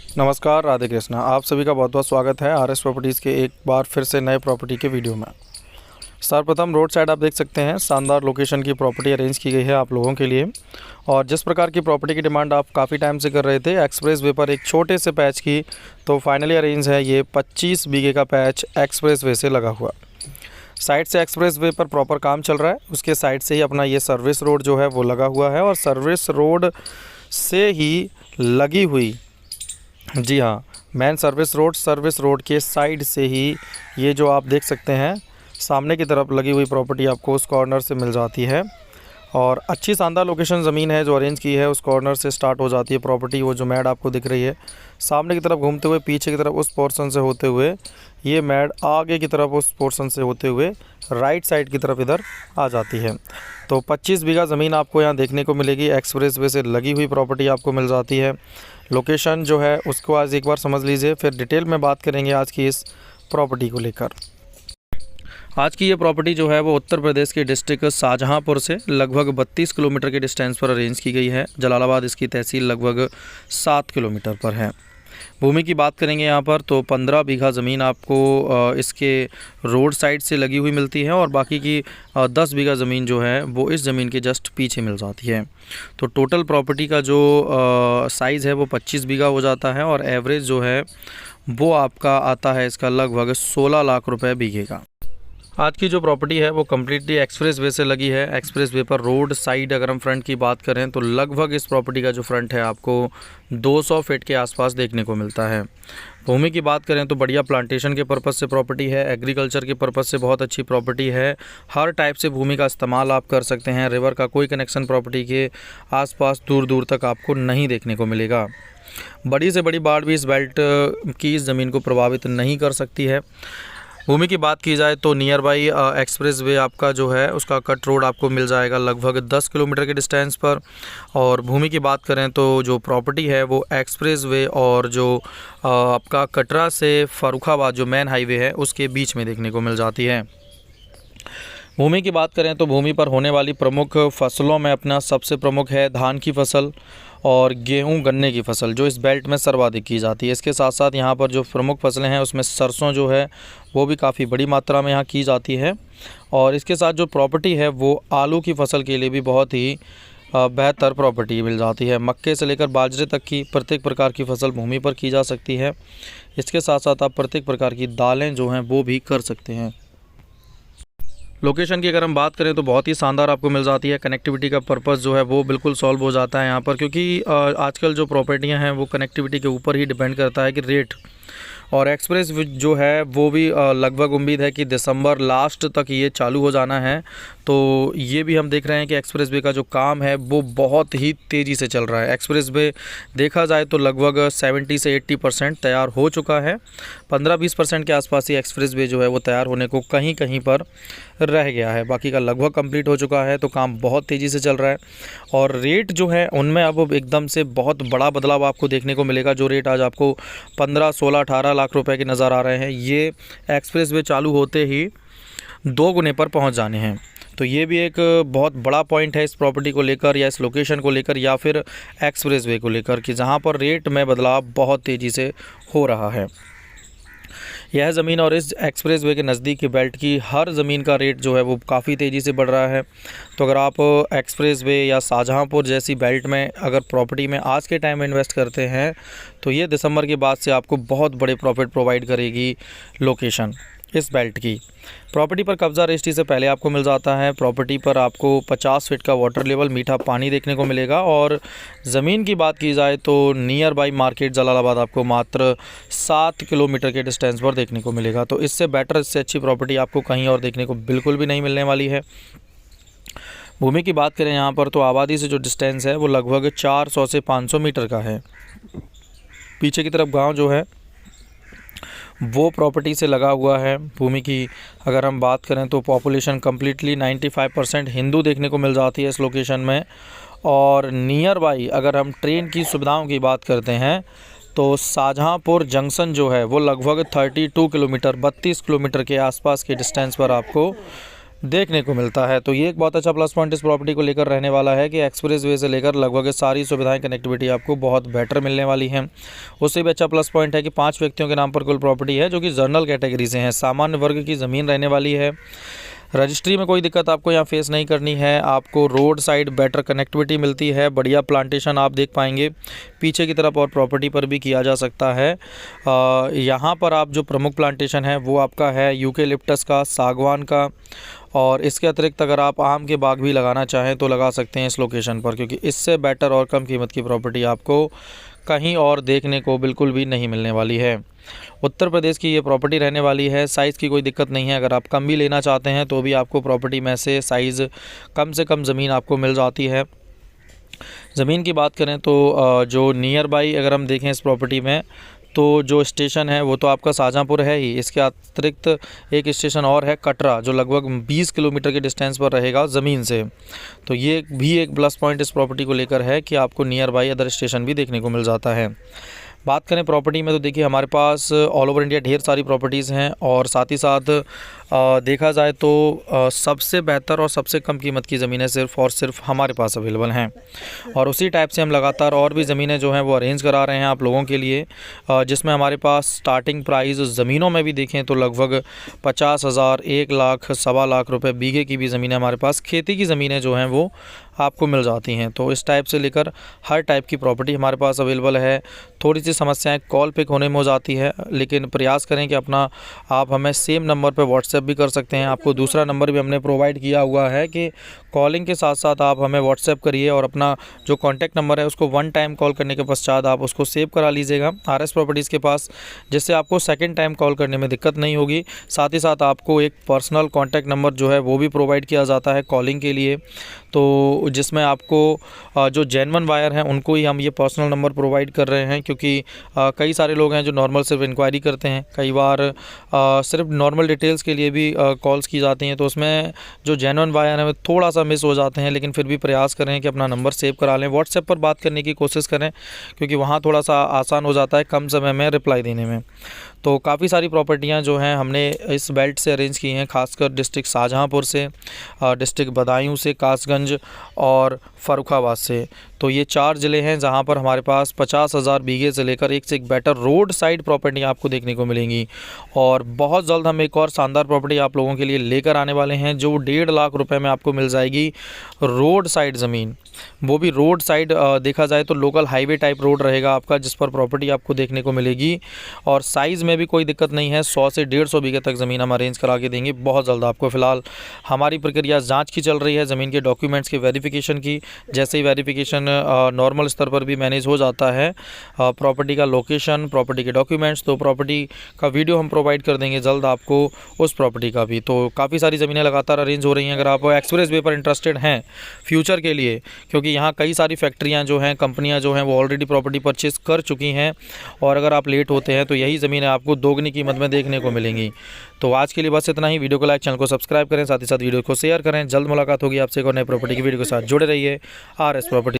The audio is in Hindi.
नमस्कार, राधे कृष्णा। आप सभी का बहुत बहुत स्वागत है आर एस प्रॉपर्टीज़ के एक बार फिर से नए प्रॉपर्टी के वीडियो में। सर्वप्रथम रोड साइड आप देख सकते हैं, शानदार लोकेशन की प्रॉपर्टी अरेंज की गई है आप लोगों के लिए। और जिस प्रकार की प्रॉपर्टी की डिमांड आप काफ़ी टाइम से कर रहे थे एक्सप्रेस वे पर एक छोटे से पैच की, तो फाइनली अरेंज है ये 25 बीघे का पैच एक्सप्रेस वे से लगा हुआ। साइड से एक्सप्रेस वे पर प्रॉपर काम चल रहा है, उसके साइड से ही अपना ये सर्विस रोड जो है वो लगा हुआ है। और सर्विस रोड से ही लगी हुई, जी हाँ, मेन सर्विस रोड के साइड से ही ये जो आप देख सकते हैं सामने की तरफ लगी हुई प्रॉपर्टी आपको उस कॉर्नर से मिल जाती है। और अच्छी शानदार लोकेशन ज़मीन है जो अरेंज की है, उस कॉर्नर से स्टार्ट हो जाती है प्रॉपर्टी। वो जो मैड आपको दिख रही है सामने की तरफ घूमते हुए, पीछे की तरफ उस पोर्शन से होते हुए, ये मैड आगे की तरफ उस पोर्शन से होते हुए राइट साइड की तरफ इधर आ जाती है। तो 25 बीघा ज़मीन आपको यहाँ देखने को मिलेगी। एक्सप्रेस वे से लगी हुई प्रॉपर्टी आपको मिल जाती है। लोकेशन जो है उसको आज एक बार समझ लीजिए, फिर डिटेल में बात करेंगे आज की इस प्रॉपर्टी को लेकर। आज की ये प्रॉपर्टी जो है वो उत्तर प्रदेश के डिस्ट्रिक्ट शाहजहांपुर से लगभग 32 किलोमीटर के डिस्टेंस पर अरेंज की गई है। जलालाबाद इसकी तहसील लगभग 7 किलोमीटर पर है। भूमि की बात करेंगे यहाँ पर तो 15 बीघा ज़मीन आपको इसके रोड साइड से लगी हुई मिलती है और बाकी की 10 बीघा ज़मीन जो है वो इस ज़मीन के जस्ट पीछे मिल जाती है। तो टोटल प्रॉपर्टी का जो साइज़ है वो 25 बीघा हो जाता है और एवरेज जो है वो आपका आता है इसका लगभग 16 लाख रुपए बीघे का। आज की जो प्रॉपर्टी है वो कम्प्लीटली एक्सप्रेस वे से लगी है। एक्सप्रेस वे पर रोड साइड अगर हम फ्रंट की बात करें तो लगभग इस प्रॉपर्टी का जो फ्रंट है आपको 200 फीट के आसपास देखने को मिलता है। भूमि की बात करें तो बढ़िया प्लांटेशन के पर्पज़ से प्रॉपर्टी है, एग्रीकल्चर के पर्पज़ से बहुत अच्छी प्रॉपर्टी है। हर टाइप से भूमि का इस्तेमाल आप कर सकते हैं। रिवर का कोई कनेक्शन प्रॉपर्टी के आसपास दूर दूर तक आपको नहीं देखने को मिलेगा। बड़ी से बड़ी बाढ़ भी इस बेल्ट की इस ज़मीन को प्रभावित नहीं कर सकती है। भूमि की बात की जाए तो नियर बाई एक्सप्रेस वे आपका जो है उसका कट रोड आपको मिल जाएगा लगभग 10 किलोमीटर के डिस्टेंस पर। और भूमि की बात करें तो जो प्रॉपर्टी है वो एक्सप्रेस वे और जो आपका कटरा से फर्रुखाबाद जो मेन हाईवे है उसके बीच में देखने को मिल जाती है। भूमि की बात करें तो भूमि पर होने वाली प्रमुख फसलों में अपना सबसे प्रमुख है धान की फसल और गेहूं गन्ने की फसल जो इस बेल्ट में सर्वाधिक की जाती है। इसके साथ साथ यहाँ पर जो प्रमुख फसलें हैं उसमें सरसों जो है वो भी काफ़ी बड़ी मात्रा में यहाँ की जाती है। और इसके साथ जो प्रॉपर्टी है वो आलू की फसल के लिए भी बहुत ही बेहतर प्रॉपर्टी मिल जाती है। मक्के से लेकर बाजरे तक की प्रत्येक प्रकार की फसल भूमि पर की जा सकती है। इसके साथ साथ आप प्रत्येक प्रकार की दालें जो हैं वो भी कर सकते हैं। लोकेशन की अगर हम बात करें तो बहुत ही शानदार आपको मिल जाती है। कनेक्टिविटी का पर्पस जो है वो बिल्कुल सॉल्व हो जाता है यहाँ पर, क्योंकि आजकल जो प्रॉपर्टियाँ हैं वो कनेक्टिविटी के ऊपर ही डिपेंड करता है कि रेट। और एक्सप्रेस जो है वो भी लगभग उम्मीद है कि दिसंबर लास्ट तक ये चालू हो जाना है। तो ये भी हम देख रहे हैं कि एक्सप्रेस वे का जो काम है वो बहुत ही तेज़ी से चल रहा है। एक्सप्रेस वे देखा जाए तो लगभग 70 से 80% तैयार हो चुका है। 15-20% के आसपास ही एक्सप्रेस वे जो है वो तैयार होने को कहीं कहीं पर रह गया है, बाकी का लगभग कंप्लीट हो चुका है। तो काम बहुत तेज़ी से चल रहा है और रेट जो है उनमें अब एकदम से बहुत बड़ा बदलाव आपको देखने को मिलेगा। जो रेट आज आपको 15, 16, 18 लाख रुपए के नज़र आ रहे हैं, ये एक्सप्रेस वे चालू होते ही 2 गुने पर पहुंच जाने हैं। तो ये भी एक बहुत बड़ा पॉइंट है इस प्रॉपर्टी को लेकर या इस लोकेशन को लेकर या फिर एक्सप्रेस वे को लेकर कि जहां पर रेट में बदलाव बहुत तेज़ी से हो रहा है। यह ज़मीन और इस एक्सप्रेस वे के नज़दीक की बेल्ट की हर ज़मीन का रेट जो है वो काफ़ी तेज़ी से बढ़ रहा है। तो अगर आप एक्सप्रेस वे या शाहजहांपुर जैसी बेल्ट में अगर प्रॉपर्टी में आज के टाइम में इन्वेस्ट करते हैं तो ये दिसंबर के बाद से आपको बहुत बड़े प्रॉफिट प्रोवाइड करेगी लोकेशन इस बेल्ट की। प्रॉपर्टी पर कब्ज़ा रजिस्ट्री से पहले आपको मिल जाता है। प्रॉपर्टी पर आपको 50 फीट का वाटर लेवल मीठा पानी देखने को मिलेगा। और ज़मीन की बात की जाए तो नियर बाई मार्केट जलालाबाद आपको मात्र 7 किलोमीटर के डिस्टेंस पर देखने को मिलेगा। तो इससे बेटर, इससे अच्छी प्रॉपर्टी आपको कहीं और देखने को बिल्कुल भी नहीं मिलने वाली है। भूमि की बात करें यहाँ पर तो आबादी से जो डिस्टेंस है वो लगभग 400 से 500 मीटर का है। पीछे की तरफ गाँव जो है वो प्रॉपर्टी से लगा हुआ है। भूमि की अगर हम बात करें तो पॉपुलेशन कम्प्लीटली 95% हिंदू देखने को मिल जाती है इस लोकेशन में। और नियर बाई अगर हम ट्रेन की सुविधाओं की बात करते हैं तो शाहजहांपुर जंक्शन जो है वो लगभग 32 किलोमीटर 32 किलोमीटर के आसपास के डिस्टेंस पर आपको देखने को मिलता है। तो ये एक बहुत अच्छा प्लस पॉइंट इस प्रॉपर्टी को लेकर रहने वाला है कि एक्सप्रेस वे से लेकर लगभग सारी सुविधाएं, कनेक्टिविटी आपको बहुत बेटर मिलने वाली हैं। उससे भी अच्छा प्लस पॉइंट है कि 5 व्यक्तियों के नाम पर कुल प्रॉपर्टी है, जो कि जनरल कैटेगरी से हैं, सामान्य वर्ग की ज़मीन रहने वाली है। रजिस्ट्री में कोई दिक्कत आपको यहाँ फेस नहीं करनी है। आपको रोड साइड बेटर कनेक्टिविटी मिलती है, बढ़िया प्लांटेशन आप देख पाएंगे पीछे की तरफ, और प्रॉपर्टी पर भी किया जा सकता है। यहाँ पर आप जो प्रमुख प्लांटेशन है वो आपका है यूकेलिप्टस का, सागवान का, और इसके अतिरिक्त अगर आप आम के बाग भी लगाना चाहें तो लगा सकते हैं इस लोकेशन पर, क्योंकि इससे बेटर और कम कीमत की प्रॉपर्टी आपको कहीं और देखने को बिल्कुल भी नहीं मिलने वाली है। उत्तर प्रदेश की ये प्रॉपर्टी रहने वाली है। साइज़ की कोई दिक्कत नहीं है, अगर आप कम भी लेना चाहते हैं तो भी आपको प्रॉपर्टी में से साइज़ कम से कम ज़मीन आपको मिल जाती है। ज़मीन की बात करें तो जो नियर बाई अगर हम देखें इस प्रॉपर्टी में, तो जो स्टेशन है वो तो आपका शाहजहाँपुर है ही। इसके अतिरिक्त एक स्टेशन और है कटरा, जो लगभग 20 किलोमीटर के डिस्टेंस पर रहेगा ज़मीन से। तो ये भी एक प्लस पॉइंट इस प्रॉपर्टी को लेकर है कि आपको नियर बाई अदर स्टेशन भी देखने को मिल जाता है। बात करें प्रॉपर्टी में तो देखिए हमारे पास ऑल ओवर इंडिया ढेर सारी प्रॉपर्टीज़ हैं, और साथ ही साथ देखा जाए तो सबसे बेहतर और सबसे कम कीमत की ज़मीनें सिर्फ़ और सिर्फ हमारे पास अवेलेबल हैं। और उसी टाइप से हम लगातार और भी ज़मीनें जो हैं वो अरेंज करा रहे हैं आप लोगों के लिए, जिसमें हमारे पास स्टार्टिंग प्राइस ज़मीनों में भी देखें तो लगभग 50,000, 1 लाख, 1.25 लाख रुपए बीघे की भी ज़मीनें हमारे पास, खेती की ज़मीनें जो हैं वो आपको मिल जाती हैं। तो इस टाइप से लेकर हर टाइप की प्रॉपर्टी हमारे पास अवेलेबल है। थोड़ी सी समस्याएं कॉल पिक होने में हो जाती है, लेकिन प्रयास करें कि अपना आप हमें सेम नंबर पर व्हाट्सएप भी कर सकते हैं। आपको दूसरा नंबर भी हमने प्रोवाइड किया हुआ है कि कॉलिंग के साथ साथ आप हमें व्हाट्सएप करिए, और अपना जो कॉन्टैक्ट नंबर है उसको 1 टाइम कॉल करने के पश्चात आप उसको सेव करा लीजिएगा RS प्रॉपर्टीज़ के पास, जिससे आपको सेकेंड टाइम कॉल करने में दिक्कत नहीं होगी। साथ ही साथ आपको एक पर्सनल कॉन्टैक्ट नंबर जो है वो भी प्रोवाइड किया जाता है कॉलिंग के लिए, तो जिसमें आपको जो जेन्युइन बायर हैं उनको ही हम ये पर्सनल नंबर प्रोवाइड कर रहे हैं, क्योंकि कई सारे लोग हैं जो नॉर्मल सिर्फ इंक्वायरी करते हैं। कई बार सिर्फ नॉर्मल डिटेल्स के लिए भी कॉल्स की जाती हैं, तो उसमें जो जेन्युइन बायर हैं वो थोड़ा सा मिस हो जाते हैं। लेकिन फिर भी प्रयास करें कि अपना नंबर सेव करा लें, व्हाट्सएप पर बात करने की कोशिश करें, क्योंकि वहाँ थोड़ा सा आसान हो जाता है कम समय में रिप्लाई देने में। तो काफ़ी सारी प्रॉपर्टियां जो हैं हमने इस बेल्ट से अरेंज की हैं, खासकर डिस्ट्रिक्ट शाहजहाँपुर से, डिस्ट्रिक्ट बदायूं से, कासगंज और फर्रुखाबाद से। तो ये 4 ज़िले हैं जहां पर हमारे पास 50,000 बीघे से लेकर एक से एक बेटर रोड साइड प्रॉपर्टी आपको देखने को मिलेंगी। और बहुत जल्द हम एक और शानदार प्रॉपर्टी आप लोगों के लिए लेकर आने वाले हैं, जो 1.5 लाख रुपए में आपको मिल जाएगी रोड साइड ज़मीन। वो भी रोड साइड देखा जाए तो लोकल हाईवे टाइप रोड रहेगा आपका, जिस पर प्रॉपर्टी आपको देखने को मिलेगी। और साइज़ में भी कोई दिक्कत नहीं है, 100 से 150 बीघे तक ज़मीन हम अरेंज करा के देंगे बहुत जल्द आपको। फ़िलहाल हमारी प्रक्रिया जांच की चल रही है, ज़मीन के डॉक्यूमेंट्स की वेरिफिकेशन की। जैसे ही वेरिफिकेशन नॉर्मल स्तर पर भी मैनेज हो जाता है, प्रॉपर्टी का लोकेशन, प्रॉपर्टी के डॉक्यूमेंट्स, तो प्रॉपर्टी का वीडियो हम प्रोवाइड कर देंगे जल्द आपको उस प्रॉपर्टी का भी। तो काफ़ी सारी ज़मीनें लगातार अरेंज हो रही हैं। अगर आप एक्सप्रेस वे पर इंटरेस्टेड हैं फ्यूचर के लिए, क्योंकि यहाँ कई सारी फैक्ट्रियाँ जो हैं, कंपनियाँ जो हैं वो ऑलरेडी प्रॉपर्टी परचेज़ कर चुकी हैं, और अगर आप लेट होते हैं तो यही ज़मीनें आपको दोगुनी कीमत में देखने को मिलेंगी। तो आज के लिए बस इतना ही। वीडियो को लाइक, चैनल को सब्सक्राइब करें, साथ ही साथ वीडियो को शेयर करें। जल्द मुलाकात होगी आपसे एक और नई प्रॉपर्टी की वीडियो के साथ। जुड़े रहिए RS प्रॉपर्टी।